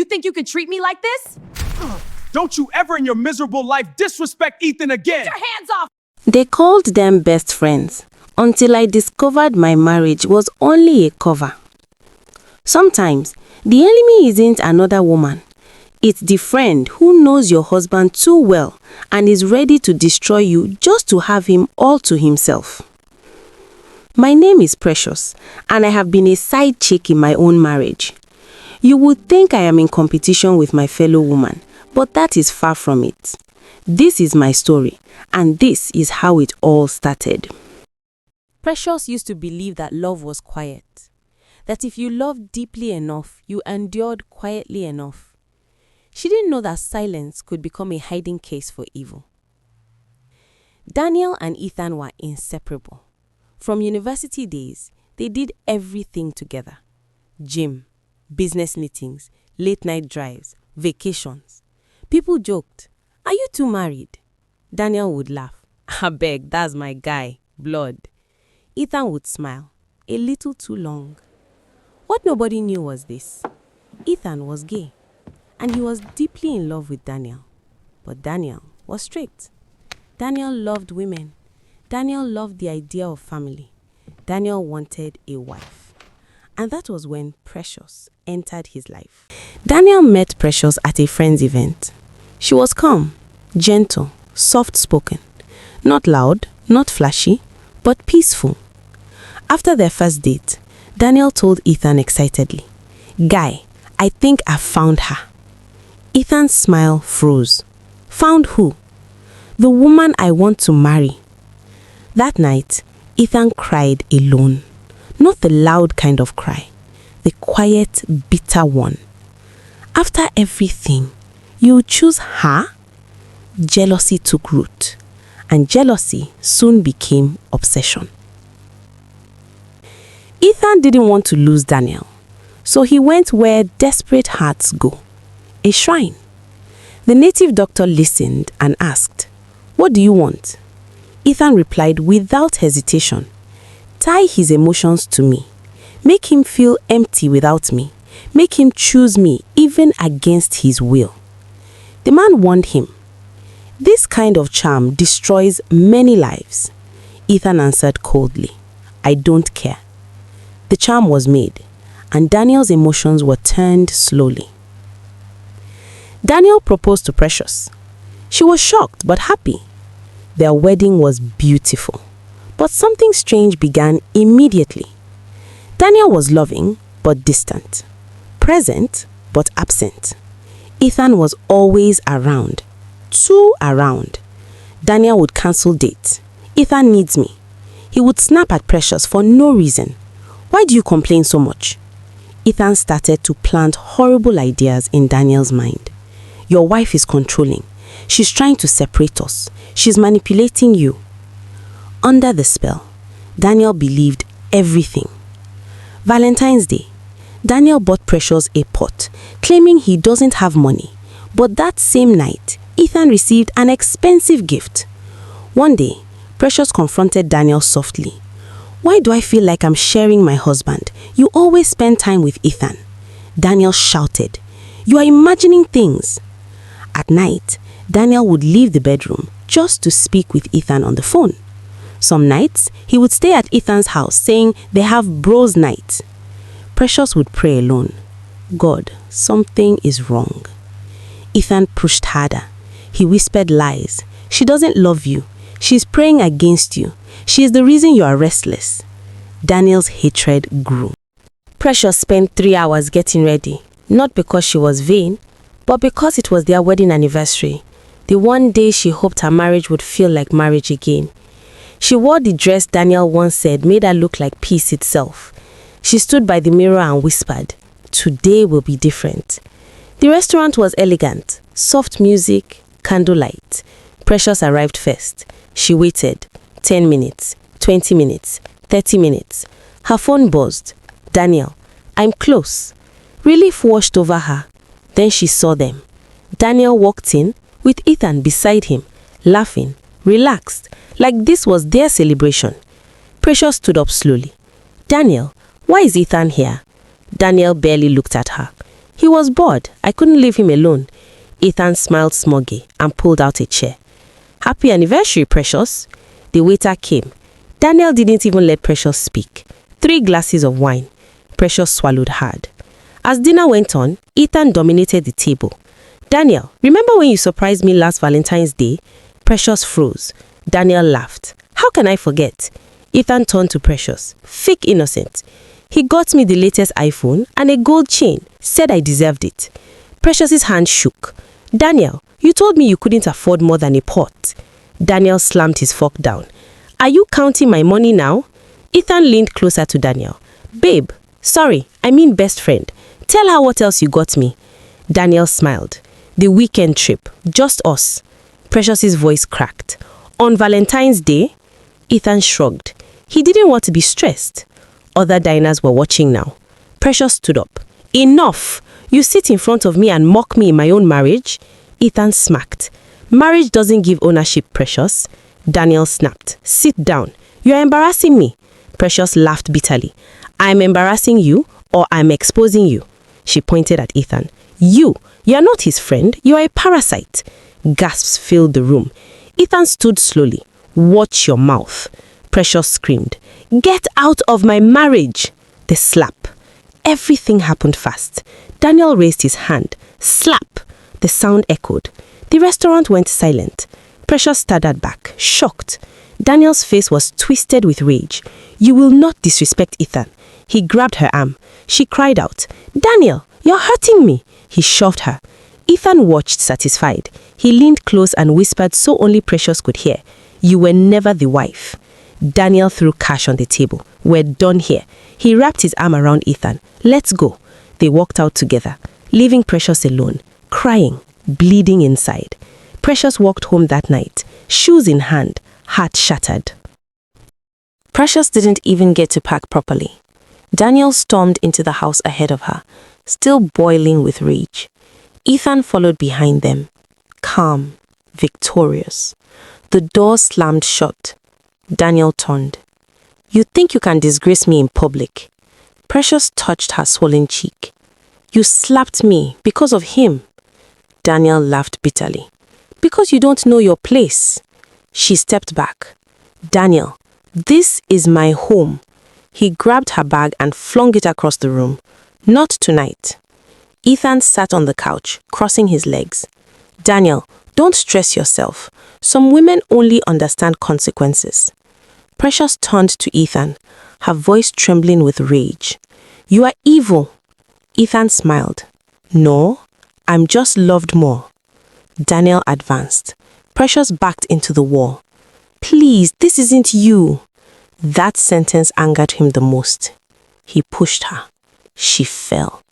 think you can treat me like this? Don't you ever in your miserable life disrespect Ethan again! Get your hands off! They called them best friends until I discovered my marriage was only a cover. Sometimes, the enemy isn't another woman. It's the friend who knows your husband too well and is ready to destroy you just to have him all to himself. My name is Precious, and I have been a side chick in my own marriage. You would think I am in competition with my fellow woman, but that is far from it. This is my story, and this is how it all started. Precious used to believe that love was quiet, that if you loved deeply enough, you endured quietly enough. She didn't know that silence could become a hiding case for evil. Daniel and Ethan were inseparable. From university days, they did everything together. Gym, business meetings, late-night drives, vacations. People joked, "Are you two married?" Daniel would laugh. "I beg, that's my guy, blood." Ethan would smile, a little too long. What nobody knew was this. Ethan was gay, and he was deeply in love with Daniel. But Daniel was strict. Daniel loved women. Daniel loved the idea of family. Daniel wanted a wife. And that was when Precious entered his life. Daniel met Precious at a friend's event. She was calm, gentle, soft-spoken. Not loud, not flashy, but peaceful. After their first date, Daniel told Ethan excitedly, "Guy, I think I found her." Ethan's smile froze. Found who? The woman I want to marry. That night, Ethan cried alone. Not the loud kind of cry, the quiet, bitter one. After everything, you choose her? Jealousy took root, and jealousy soon became obsession. Ethan didn't want to lose Daniel, so he went where desperate hearts go, a shrine. The native doctor listened and asked, "What do you want?" Ethan replied without hesitation, "Tie his emotions to me. Make him feel empty without me. Make him choose me even against his will." The man warned him, "This kind of charm destroys many lives." Ethan answered coldly, "I don't care." The charm was made, and Daniel's emotions were turned slowly. Daniel proposed to Precious. She was shocked but happy. Their wedding was beautiful, but something strange began immediately. Daniel was loving but distant, present but absent. Ethan was always around, too around. Daniel would cancel dates. "Ethan needs me." He would snap at Precious for no reason. "Why do you complain so much?" Ethan started to plant horrible ideas in Daniel's mind. "Your wife is controlling. She's trying to separate us. She's manipulating you." Under the spell, Daniel believed everything. Valentine's Day, Daniel bought Precious a pot, claiming he doesn't have money. But that same night, Ethan received an expensive gift. One day, Precious confronted Daniel softly. "Why do I feel like I'm sharing my husband? You always spend time with Ethan." Daniel shouted, "You are imagining things." At night, Daniel would leave the bedroom just to speak with Ethan on the phone. Some nights, he would stay at Ethan's house saying they have bros night. Precious would pray alone. "God, something is wrong." Ethan pushed harder. He whispered lies. "She doesn't love you. She's praying against you. She is the reason you are restless." Daniel's hatred grew. Precious spent 3 hours getting ready, not because she was vain, but because it was their wedding anniversary, the one day she hoped her marriage would feel like marriage again. She wore the dress Daniel once said made her look like peace itself. She stood by the mirror and whispered, "Today will be different." The restaurant was elegant, soft music, candlelight. Precious arrived first. She waited. 10 minutes, 20 minutes, 30 minutes. Her phone buzzed. "Daniel, I'm close." Relief washed over her. Then she saw them. Daniel walked in with Ethan beside him, laughing, relaxed, like this was their celebration. Precious stood up slowly. "Daniel, why is Ethan here?" Daniel barely looked at her. He was bored. I couldn't leave him alone. Ethan smiled smugly and pulled out a chair. Happy anniversary, Precious. The waiter came. Daniel didn't even let Precious speak. 3 glasses of wine. Precious swallowed hard. As dinner went on, Ethan dominated the table. Daniel, remember when you surprised me last Valentine's Day? Precious froze. Daniel laughed. How can I forget? Ethan turned to Precious. Fake innocent. He got me the latest iPhone and a gold chain. Said I deserved it. Precious's hand shook. Daniel, you told me you couldn't afford more than a pot. Daniel slammed his fork down. Are you counting my money now? Ethan leaned closer to Daniel. Babe, sorry, I mean best friend. Tell her what else you got me. Daniel smiled. The weekend trip. Just us. Precious's voice cracked. On Valentine's Day? Ethan shrugged. He didn't want to be stressed. Other diners were watching now. Precious stood up. Enough! You sit in front of me and mock me in my own marriage? Ethan smacked. Marriage doesn't give ownership, Precious. Daniel snapped. Sit down. You are embarrassing me. Precious laughed bitterly. I'm embarrassing you or I'm exposing you. She pointed at Ethan. You are not his friend. You are a parasite. Gasps filled the room. Ethan stood slowly. Watch your mouth. Precious screamed. Get out of my marriage. The slap. Everything happened fast. Daniel raised his hand. Slap. The sound echoed. The restaurant went silent. Precious staggered back, shocked. Daniel's face was twisted with rage. You will not disrespect Ethan. He grabbed her arm. She cried out, Daniel, you're hurting me. He shoved her. Ethan watched satisfied. He leaned close and whispered so only Precious could hear. You were never the wife. Daniel threw cash on the table. We're done here. He wrapped his arm around Ethan. Let's go. They walked out together, leaving Precious alone, crying, bleeding inside. Precious walked home that night, shoes in hand, heart shattered. Precious didn't even get to pack properly. Daniel stormed into the house ahead of her, still boiling with rage. Ethan followed behind them, calm, victorious. The door slammed shut. Daniel turned. You think you can disgrace me in public? Precious touched her swollen cheek. You slapped me because of him. Daniel laughed bitterly. Because you don't know your place. She stepped back. Daniel, this is my home. He grabbed her bag and flung it across the room. Not tonight. Ethan sat on the couch, crossing his legs. Daniel, don't stress yourself. Some women only understand consequences. Precious turned to Ethan, her voice trembling with rage. You are evil. Ethan smiled. No, I'm just loved more. Daniel advanced. Precious backed into the wall. Please, this isn't you. That sentence angered him the most. He pushed her. She fell.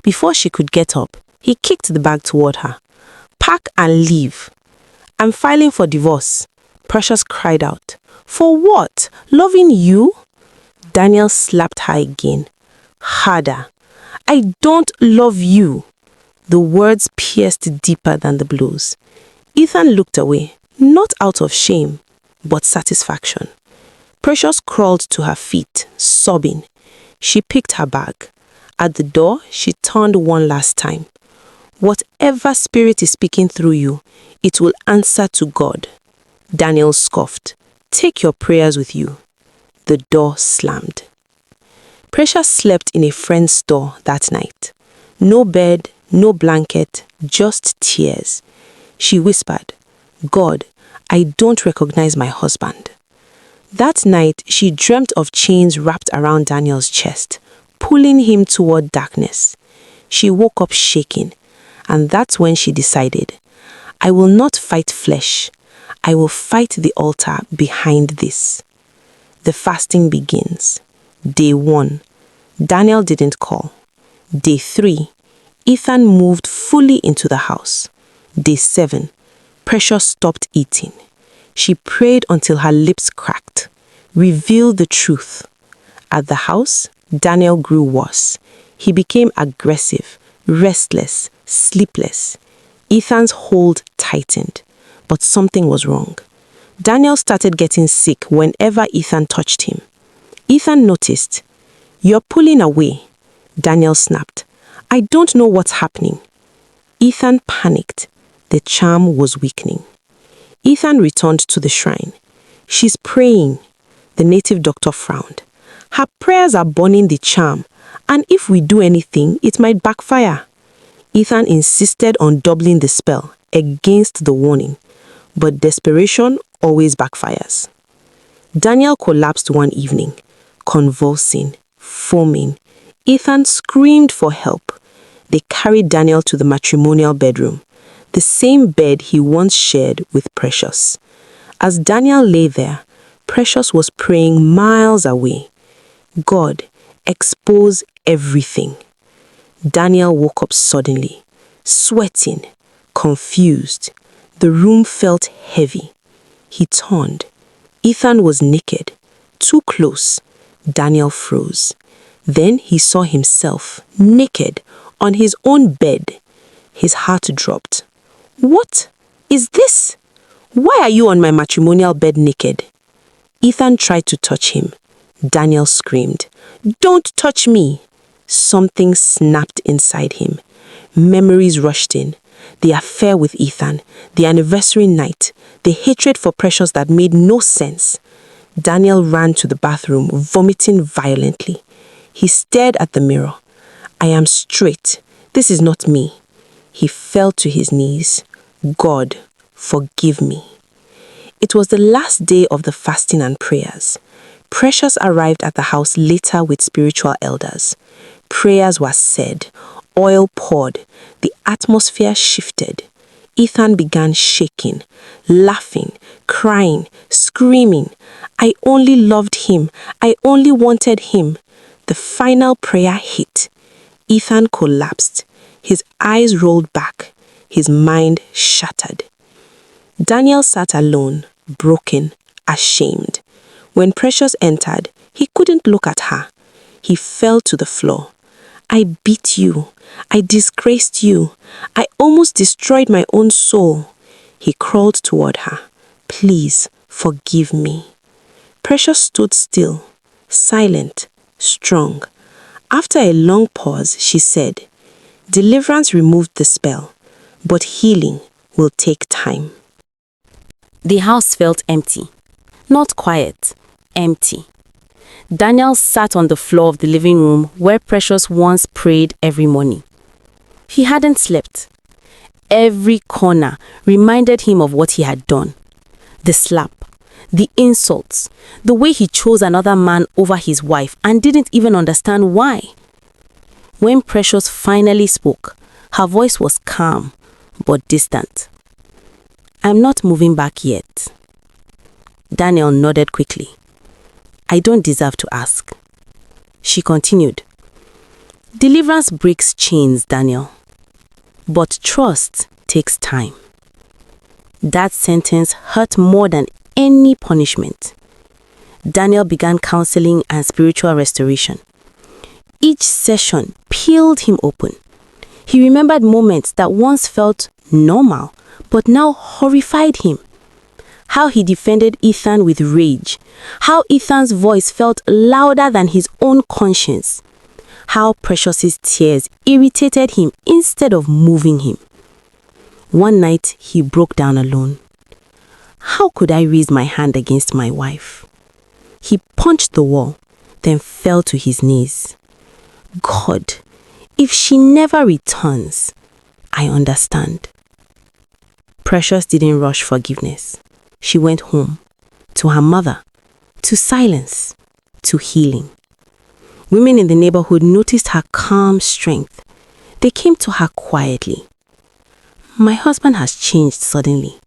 Before she could get up, he kicked the bag toward her. Pack and leave. I'm filing for divorce. Precious cried out. For what? Loving you? Daniel slapped her again. Harder. I don't love you. The words pierced deeper than the blows. Ethan looked away, not out of shame, but satisfaction. Precious crawled to her feet, sobbing. She picked her bag. At the door, she turned one last time. Whatever spirit is speaking through you, it will answer to God. Daniel scoffed. Take your prayers with you. The door slammed. Precious slept in a friend's store that night. No bed, no blanket, just tears. She whispered, God, I don't recognize my husband. That night, she dreamt of chains wrapped around Daniel's chest, pulling him toward darkness. She woke up shaking, and that's when she decided, I will not fight flesh. I will fight the altar behind this. The fasting begins. Day 1, Daniel didn't call. Day 3, Ethan moved fully into the house. Day 7, Precious stopped eating. She prayed until her lips cracked. Reveal the truth. At the house, Daniel grew worse. He became aggressive, restless, sleepless. Ethan's hold tightened, but something was wrong. Daniel started getting sick whenever Ethan touched him. Ethan noticed. You're pulling away. Daniel snapped. I don't know what's happening. Ethan panicked. The charm was weakening. Ethan returned to the shrine. She's praying. The native doctor frowned. Her prayers are burning the charm, and if we do anything, it might backfire. Ethan insisted on doubling the spell against the warning, but desperation always backfires. Daniel collapsed one evening, convulsing, foaming. Ethan screamed for help. They carried Daniel to the matrimonial bedroom, the same bed he once shared with Precious. As Daniel lay there, Precious was praying miles away. God, expose everything. Daniel woke up suddenly, sweating, confused. The room felt heavy. He turned. Ethan was naked, too close. Daniel froze. Then he saw himself, naked, on his own bed. His heart dropped. What is this? Why are you on my matrimonial bed naked? Ethan tried to touch him. Daniel screamed, "Don't touch me!" Something snapped inside him. Memories rushed in. The affair with Ethan, the anniversary night, the hatred for Precious that made no sense. Daniel ran to the bathroom, vomiting violently. He stared at the mirror. I am straight. This is not me. He fell to his knees. God, forgive me. It was the last day of the fasting and prayers. Precious arrived at the house later with spiritual elders. Prayers were said, oil poured, the atmosphere shifted. Ethan began shaking, laughing, crying, screaming. I only loved him. I only wanted him. The final prayer hit. Ethan collapsed. His eyes rolled back. His mind shattered. Daniel sat alone, broken, ashamed. When Precious entered, he couldn't look at her. He fell to the floor. I beat you. I disgraced you. I almost destroyed my own soul. He crawled toward her. Please, forgive me. Precious stood still, silent, strong. After a long pause, she said, Deliverance removed the spell, but healing will take time. The house felt empty. Not quiet, empty. Daniel sat on the floor of the living room where Precious once prayed every morning. He hadn't slept. Every corner reminded him of what he had done. The slap, the insults, the way he chose another man over his wife and didn't even understand why. When Precious finally spoke, her voice was calm but distant. I'm not moving back yet. Daniel nodded quickly. I don't deserve to ask. She continued. Deliverance breaks chains, Daniel. But trust takes time. That sentence hurt more than any punishment. Daniel began counseling and spiritual restoration. Each session peeled him open. He remembered moments that once felt normal, but now horrified him. How he defended Ethan with rage. How Ethan's voice felt louder than his own conscience. How Precious's tears irritated him instead of moving him. One night, he broke down alone. How could I raise my hand against my wife? He punched the wall, then fell to his knees. God, if she never returns, I understand. Precious didn't rush forgiveness. She went home, to her mother, to silence, to healing. Women in the neighborhood noticed her calm strength. They came to her quietly. My husband has changed suddenly.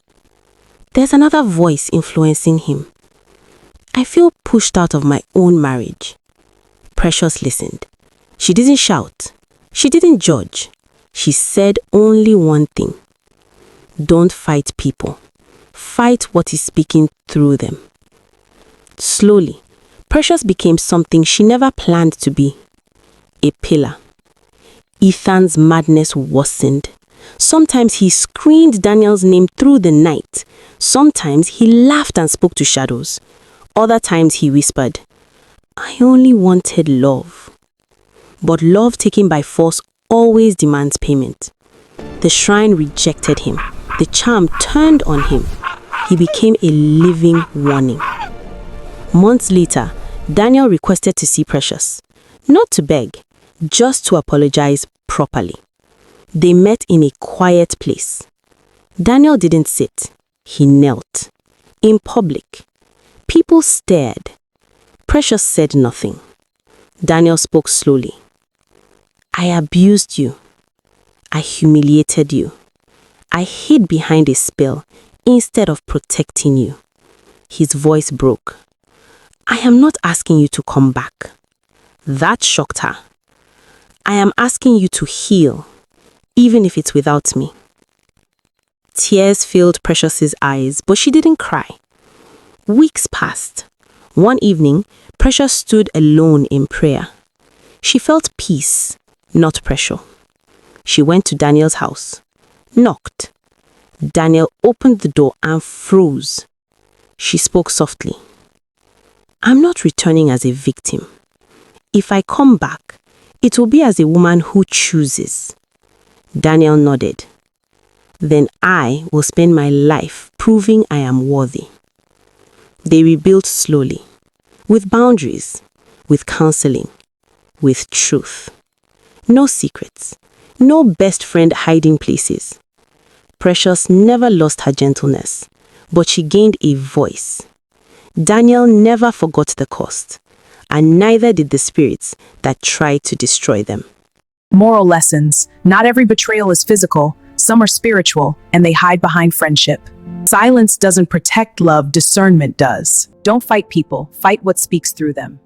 There's another voice influencing him. I feel pushed out of my own marriage. Precious listened. She didn't shout. She didn't judge. She said only one thing. Don't fight people. Fight what is speaking through them. Slowly, Precious became something she never planned to be. A pillar. Ethan's madness worsened. Sometimes he screamed Daniel's name through the night. Sometimes he laughed and spoke to shadows. Other times he whispered, I only wanted love. But love taken by force always demands payment. The shrine rejected him. The charm turned on him. He became a living warning. Months later, Daniel requested to see Precious. Not to beg, just to apologize properly. They met in a quiet place. Daniel didn't sit. He knelt. In public. People stared. Precious said nothing. Daniel spoke slowly. I abused you. I humiliated you. I hid behind a spell instead of protecting you. His voice broke. I am not asking you to come back. That shocked her. I am asking you to heal, even if it's without me. Tears filled Precious's eyes, but she didn't cry. Weeks passed. One evening, Precious stood alone in prayer. She felt peace, not pressure. She went to Daniel's house, knocked. Daniel opened the door and froze. She spoke softly. I'm not returning as a victim. If I come back, it will be as a woman who chooses. Daniel nodded. Then I will spend my life proving I am worthy. They rebuilt slowly, with boundaries, with counseling, with truth. No secrets, no best friend hiding places. Precious never lost her gentleness, but she gained a voice. Daniel never forgot the cost, and neither did the spirits that tried to destroy them. Moral lessons. Not every betrayal is physical. Some are spiritual, and they hide behind friendship. Silence doesn't protect love, discernment does. Don't fight people, fight what speaks through them.